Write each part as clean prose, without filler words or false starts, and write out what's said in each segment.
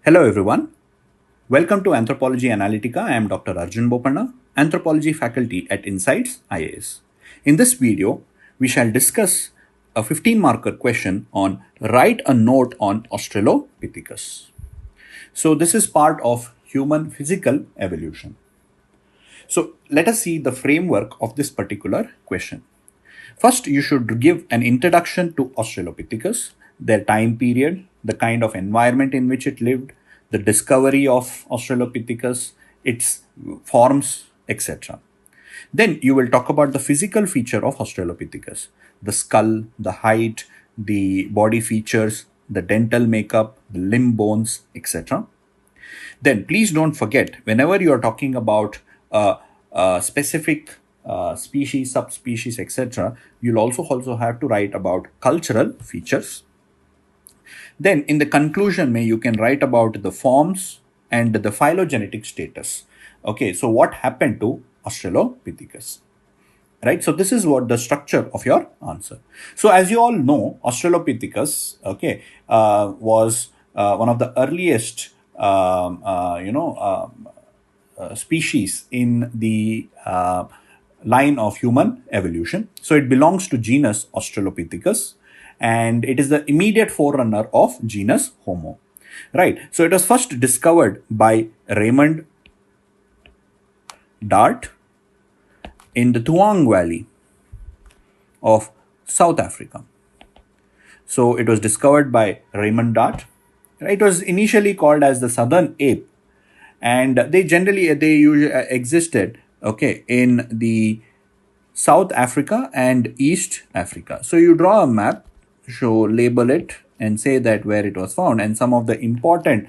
Hello everyone. Welcome to Anthropology Analytica. I am Dr. Arjun Bopanna, Anthropology faculty at InsightsIAS. In this video, we shall discuss a 15-marker question on write a note on Australopithecus. So this is part of human physical evolution. So let us see the framework of this particular question. First, you should give an introduction to Australopithecus, their time period, the kind of environment in which it lived, the discovery of Australopithecus, its forms, etc. Then you will talk about the physical feature of Australopithecus, the skull, the height, the body features, the dental makeup, the limb bones, etc. Then please don't forget, whenever you are talking about a specific species, subspecies, etc., you'll also have to write about cultural features. Then in the conclusion, you can write about the forms and the phylogenetic status. Okay, so what happened to Australopithecus? Right, so this is what the structure of your answer. So as you all know, Australopithecus, was one of the earliest species in the line of human evolution. So it belongs to genus Australopithecus, and it is the immediate forerunner of genus Homo. Right, so it was first discovered by Raymond Dart in the Tuang Valley of South Africa. So it was discovered by Raymond Dart. It was initially called as the southern ape, and they usually existed in the South Africa and East Africa. So you draw a map, label it, and say that where it was found and some of the important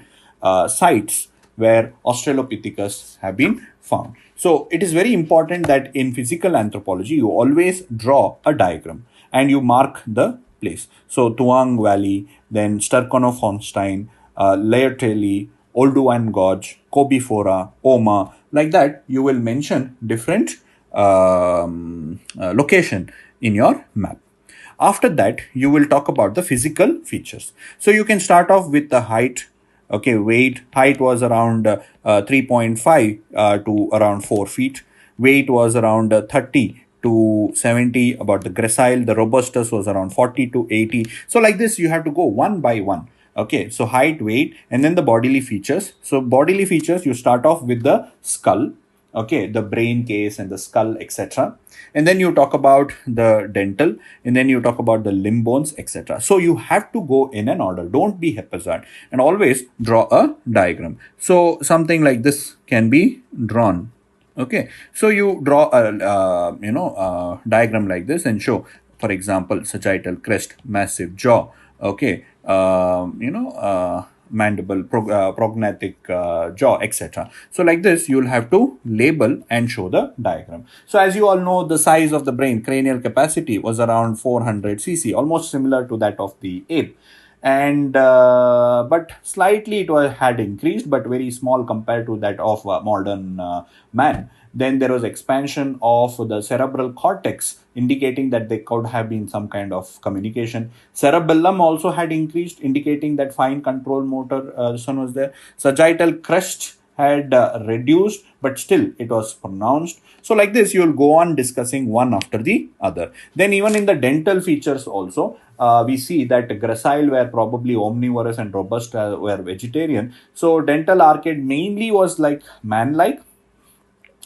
sites where Australopithecus have been found. So it is very important that in physical anthropology you always draw a diagram and you mark the place. So Tuang Valley, then Sterkonofontein, Laerteli, Oldowan Gorge, Kobifora, Oma, like that you will mention different location in your map. After that, you will talk about the physical features. So you can start off with the height. Okay, height was around 3.5 to around 4 feet. Weight was around 30 to 70. About the gracile, the robustus was around 40 to 80. So like this, you have to go one by one. Okay, so height, weight, and then the bodily features. So bodily features, you start off with the skull, okay, the brain case and the skull, etc. And then you talk about the dental, and then you talk about the limb bones, etc. So you have to go in an order. Don't be haphazard, and always draw a diagram. So something like this can be drawn. Okay, so you draw a diagram like this and show, for example, sagittal crest, massive jaw. Okay, mandible, prognathic jaw, etc. So like this, you'll have to label and show the diagram. So as you all know, the size of the brain, cranial capacity, was around 400 cc, almost similar to that of the ape. And but slightly had increased, but very small compared to that of modern man. Then there was expansion of the cerebral cortex, indicating that there could have been some kind of communication. Cerebellum also had increased, indicating that fine control motor this one was there. Sagittal crest had reduced, but still it was pronounced. So like this, you will go on discussing one after the other. Then even in the dental features also, we see that gracile were probably omnivorous and robust were vegetarian. So dental arcade mainly was like man-like.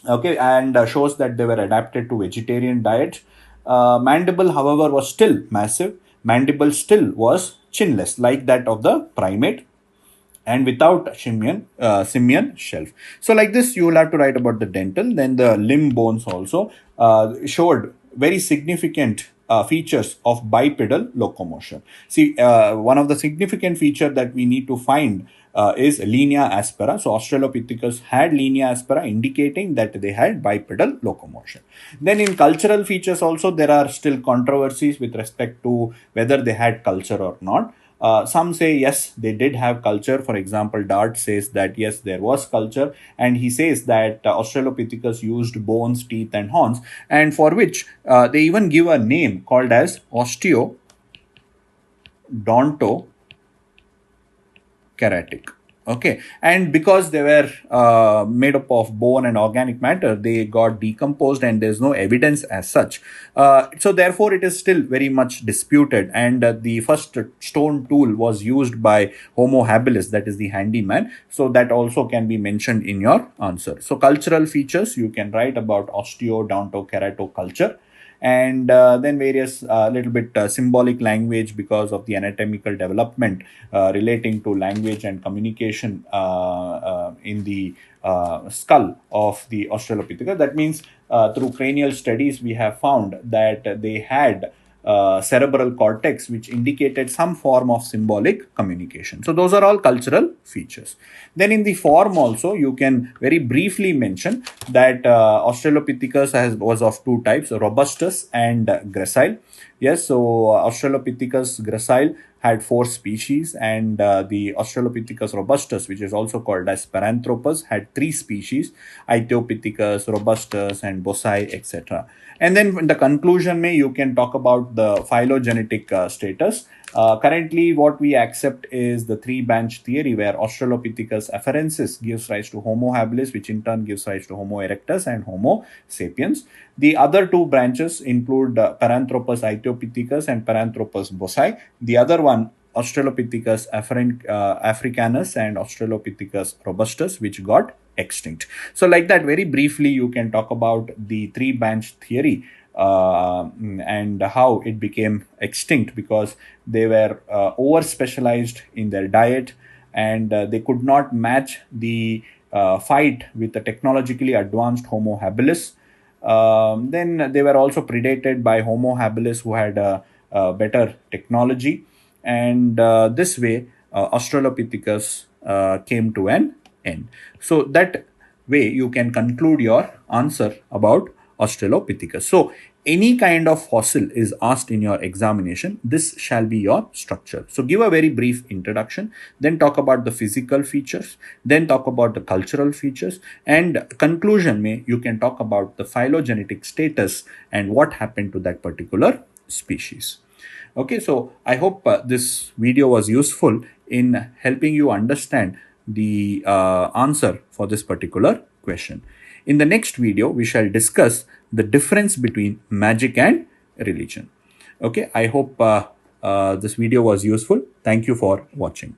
Okay, and shows that they were adapted to vegetarian diet. Mandible, however, was still massive. Mandible still was chinless, like that of the primate, and without simian shelf. So like this, you will have to write about the dental. Then the limb bones also showed very significant features of bipedal locomotion. See, one of the significant feature that we need to find is linea aspera. So Australopithecus had linea aspera, indicating that they had bipedal locomotion. Then in cultural features also, there are still controversies with respect to whether they had culture or not. Some say yes, they did have culture. For example, Dart says that yes, there was culture, and he says that Australopithecus used bones, teeth, and horns, and for which they even give a name called as osteodontoceretic. Okay, and because they were made up of bone and organic matter, they got decomposed and there's no evidence as such. So therefore it is still very much disputed, and the first stone tool was used by Homo habilis, that is the handyman. So that also can be mentioned in your answer. So cultural features, you can write about osteo-odonto-keratoculture culture, and then various little bit symbolic language because of the anatomical development relating to language and communication in the skull of the Australopithecus. That means through cranial studies, we have found that they had cerebral cortex, which indicated some form of symbolic communication. So those are all cultural features. Then in the form also, you can very briefly mention that Australopithecus was of two types, robustus and gracile. Yes, so Australopithecus gracile had 4 species, and the Australopithecus robustus, which is also called as Paranthropus, had 3 species, Ethiopiticus, robustus, and Bosai, etc. And then in the conclusion, you can talk about the phylogenetic status. Currently, what we accept is the 3-branch theory, where Australopithecus afarensis gives rise to Homo habilis, which in turn gives rise to Homo erectus and Homo sapiens. The other 2 branches include Paranthropus Ethiopiticus and Paranthropus bosai. The other one, Australopithecus africanus and Australopithecus robustus, which got extinct. So like that, very briefly, you can talk about the 3-branch theory and how it became extinct, because they were over specialized in their diet, and they could not match the fight with the technologically advanced Homo habilis. Then they were also predated by Homo habilis, who had better technology, and this way Australopithecus came to an end. So that way you can conclude your answer about Australopithecus. So any kind of fossil is asked in your examination, this shall be your structure. So give a very brief introduction, then talk about the physical features, then talk about the cultural features, and conclusion you can talk about the phylogenetic status and what happened to that particular species. Okay, so I hope this video was useful in helping you understand the answer for this particular question. In the next video, we shall discuss the difference between magic and religion. Okay, I hope this video was useful. Thank you for watching.